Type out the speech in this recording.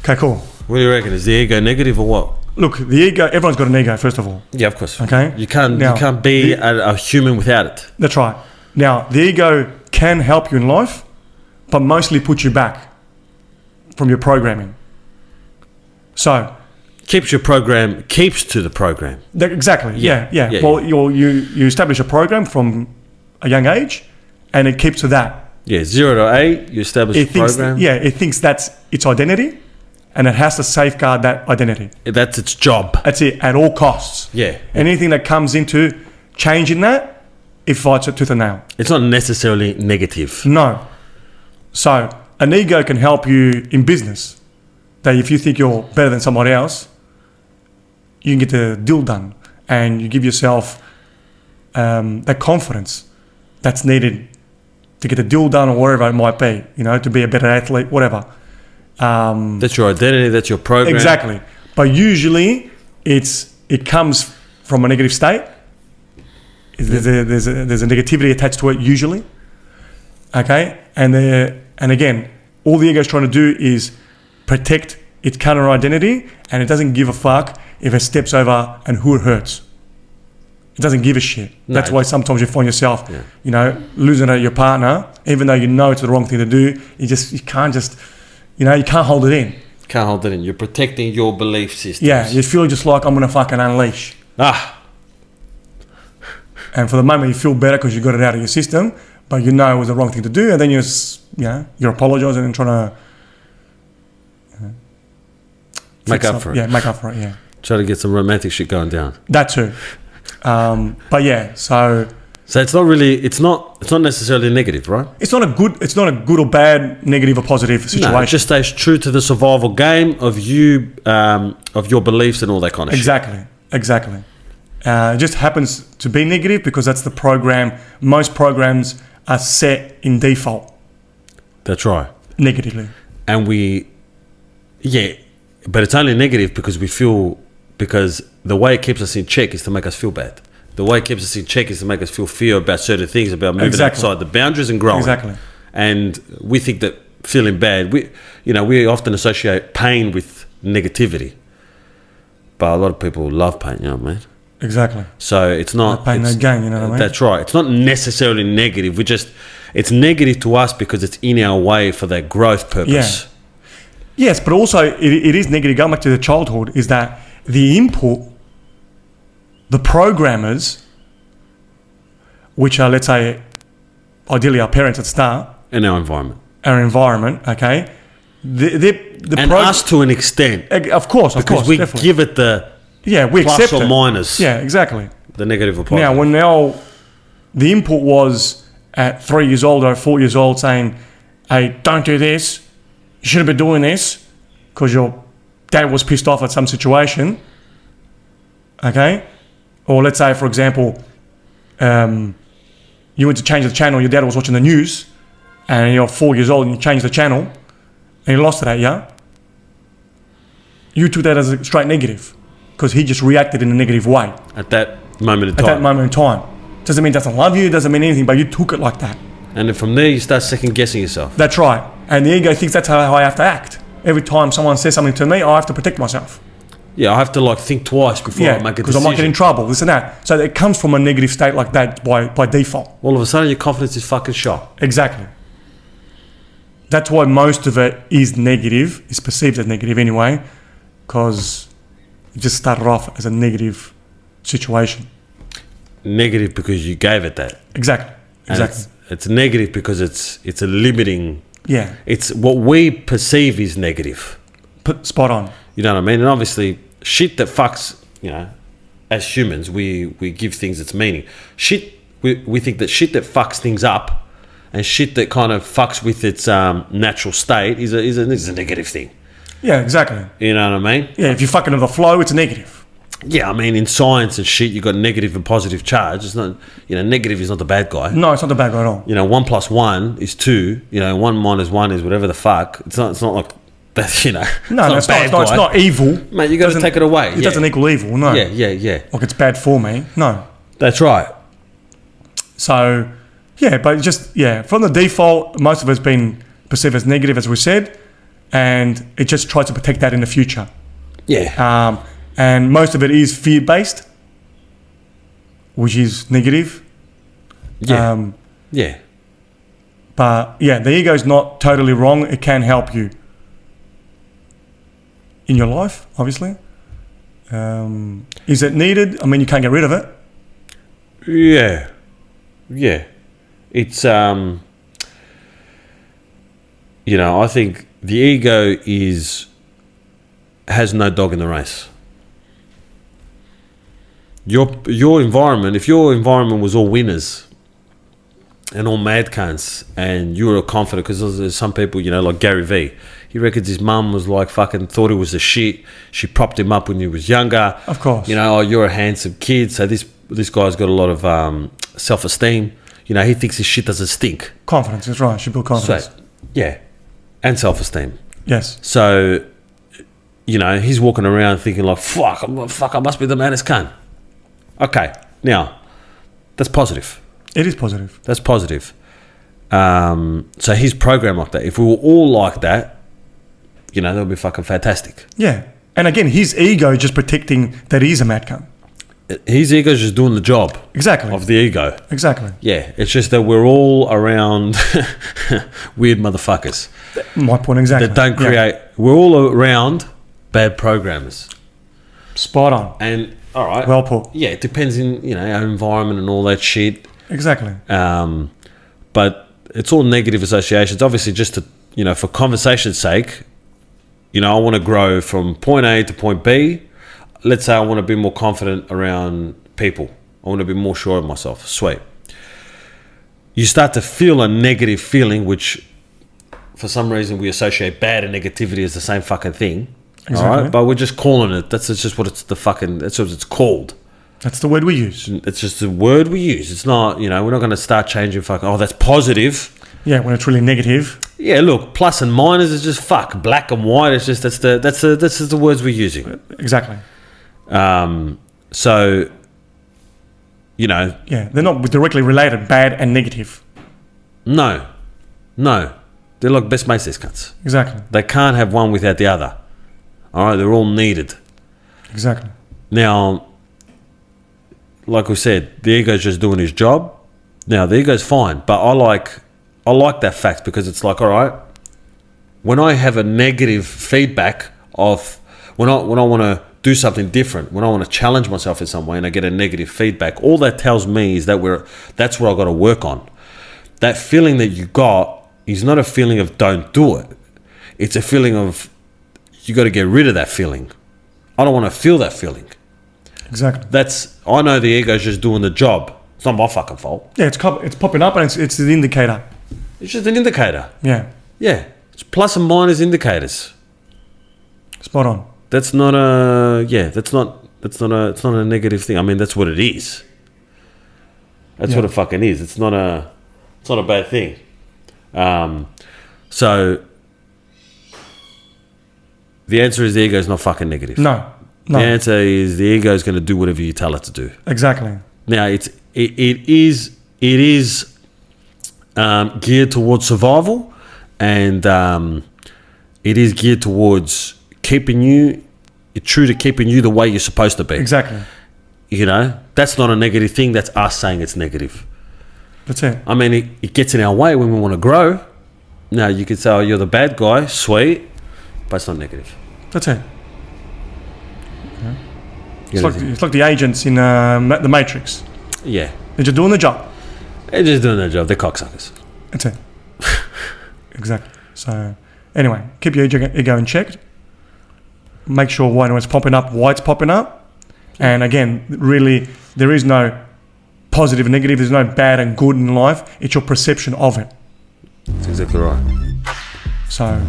Okay, cool. What do you reckon? Is the ego negative or what? Look, the ego, everyone's got an ego, first of all. Yeah, of course. Okay. You can't be a human without it. That's right. Now, the ego can help you in life, but mostly put you back from your programming. So... Keeps to the program. Exactly. Yeah. Well, you establish a program from a young age, and it keeps to that. Yeah, 0 to 8, you establish a program. It thinks that's its identity, and it has to safeguard that identity. That's its job. That's it, at all costs. Yeah. Anything that comes into changing that, it fights it tooth and nail. It's not necessarily negative. No. So, an ego can help you in business. That if you think you're better than somebody else, you can get the deal done, and you give yourself that confidence that's needed to get the deal done, or whatever it might be, to be a better athlete, whatever. That's your identity, that's your program. Exactly. But usually it comes from a negative state. There's a negativity attached to it usually. Okay? And again, all the ego's trying to do is protect its counter identity, and it doesn't give a fuck if it steps over and who it hurts. It doesn't give a shit. No. That's why sometimes you find yourself, losing at your partner, even though you know it's the wrong thing to do. You can't hold it in. Can't hold it in. You're protecting your belief system. Yeah, you feel just like I'm gonna fucking unleash. And for the moment, you feel better because you got it out of your system, but you know it was the wrong thing to do, and then you're apologising and trying to make up for it. Yeah, make up for it. Yeah. Try to get some romantic shit going down. That too. But yeah, so it's not really, it's not necessarily negative, right? It's not a good or bad, negative or positive situation. No, it just stays true to the survival game of you, of your beliefs and all that kind of shit. Exactly. It just happens to be negative because that's the program. Most programs are set in default. That's right. Negatively. And but it's only negative because the way it keeps us in check is to make us feel bad. The way it keeps us in check is to make us feel fear about certain things, about moving outside the boundaries and growing. Exactly. And we think that feeling bad, we often associate pain with negativity. But a lot of people love pain, you know what I mean? Exactly. So it's not... No pain, no gain, you know what I mean? That's right. It's not necessarily negative. It's negative to us because it's in our way for that growth purpose. Yeah. Yes, but also it is negative. Going back to the childhood, is that the input, the programmers, which are, let's say, ideally our parents at the start. And our environment. Okay? Us to an extent. Of course, because we definitely give it the we plus accept or minus. Yeah, exactly. The negative or positive. Now, when the input was at 3 years old or 4 years old saying, hey, don't do this. You shouldn't be doing this because your dad was pissed off at some situation. Okay? Or let's say, for example, you went to change the channel, your dad was watching the news, and you're 4 years old and you changed the channel, and you lost it at you. You took that as a straight negative because he just reacted in a negative way. At that moment in time. Doesn't mean he doesn't love you, doesn't mean anything, but you took it like that. And then from there, you start second guessing yourself. That's right. And the ego thinks that's how I have to act. Every time someone says something to me, I have to protect myself. Yeah, I have to think twice before I make a decision. Because I might get in trouble, this and that. So it comes from a negative state like that by default. All of a sudden, your confidence is fucking shot. Exactly. That's why most of it is negative, is perceived as negative anyway, because it just started off as a negative situation. Negative because you gave it that. Exactly. It's negative because it's a limiting. Yeah. It's what we perceive is negative. Spot on. You know what I mean? And obviously, shit that fucks, as humans, we give things its meaning. We think that shit that fucks things up and shit that kind of fucks with its natural state is a negative thing. Yeah, exactly. You know what I mean? Yeah, if you fuck into the flow, it's a negative. Yeah, I mean, in science and shit, you got negative and positive charge. It's not, negative is not the bad guy. No, it's not the bad guy at all. 1 + 1 is 2. 1 - 1 is whatever the fuck. It's not like that. No, it's not evil. Mate, you got to take it away. It doesn't equal evil. No. Yeah. Like it's bad for me. No. That's right. So, but from the default, most of it's been perceived as negative, as we said. and it just tries to protect that in the future. Yeah. And most of it is fear-based, which is negative. Yeah. Yeah. But yeah, the ego is not totally wrong. It can help you in your life, obviously. Is it needed? I mean, you can't get rid of it. Yeah. Yeah. It's, I think the ego has no dog in the race. Your environment, if your environment was all winners and all mad cunts, and you were confident, because there's some people, like Gary Vee, he reckons his mum was like fucking thought he was a shit. She propped him up when he was younger. Of course. You're a handsome kid. So this guy's got a lot of self-esteem. He thinks his shit doesn't stink. Confidence, that's right. Should build confidence. So, yeah. And self-esteem. Yes. So, he's walking around thinking like, fuck, I must be the maddest cunt. Okay. Now, that's positive. It is positive. That's positive. So he's programmed like that. If we were all like that, that would be fucking fantastic. Yeah. And again, his ego is just protecting that he's a mad cunt. His ego's just doing the job. Exactly. Of the ego. Exactly. Yeah. It's just that we're all around weird motherfuckers. My point exactly. That don't create... Yeah. We're all around bad programmers. Spot on. And, all right. Well put. Yeah, it depends in, our environment and all that shit. Exactly. But it's all negative associations. Obviously, just to, for conversation's sake, I want to grow from point A to point B. Let's say I want to be more confident around people. I want to be more sure of myself. Sweet. You start to feel a negative feeling, which for some reason we associate bad and negativity as the same fucking thing. Exactly. All right? But we're just calling it. That's just what that's what it's called. That's the word we use. It's just the word we use. It's not, we're not going to start changing that's positive. Yeah, when it's really negative. Yeah, look, plus and minus is just fuck. Black and white is just, that's the words we're using. Exactly. So, Yeah, they're not directly related, bad and negative. No. They're like best mates, these cunts. Exactly. They can't have one without the other. All right, they're all needed. Exactly. Now, like we said, the ego's just doing his job. Now, the ego's fine, but I like that fact because it's like, all right, when I have a negative feedback of when I want to do something different, when I want to challenge myself in some way and I get a negative feedback, all that tells me is that that's what I've got to work on. That feeling that you got is not a feeling of don't do it. It's a feeling of you got to get rid of that feeling. I don't want to feel that feeling. Exactly. I know the ego's just doing the job. It's not my fucking fault. Yeah, it's popping up and it's an indicator. It's just an indicator. Yeah. Yeah. It's plus and minus indicators. Spot on. That's not a it's not a negative thing. I mean, that's what it is. That's what it fucking is. It's not a bad thing. So the answer is the ego is not fucking negative. No. The answer is the ego is going to do whatever you tell it to do. Exactly. Now it is geared towards survival, and it is geared towards keeping you the way you're supposed to be. Exactly. That's not a negative thing. That's us saying it's negative. That's it. I mean, it gets in our way when we want to grow. Now you could say, "Oh, you're the bad guy," sweet, but it's not negative. That's it. It's like the agents in the Matrix. Yeah. They're just doing the job. They're just doing their job. They're cocksuckers. That's it. Exactly. So, anyway, keep your ego in check. Make sure when it's popping up, why it's popping up. And again, really, there is no positive and negative. There's no bad and good in life. It's your perception of it. That's exactly right. So...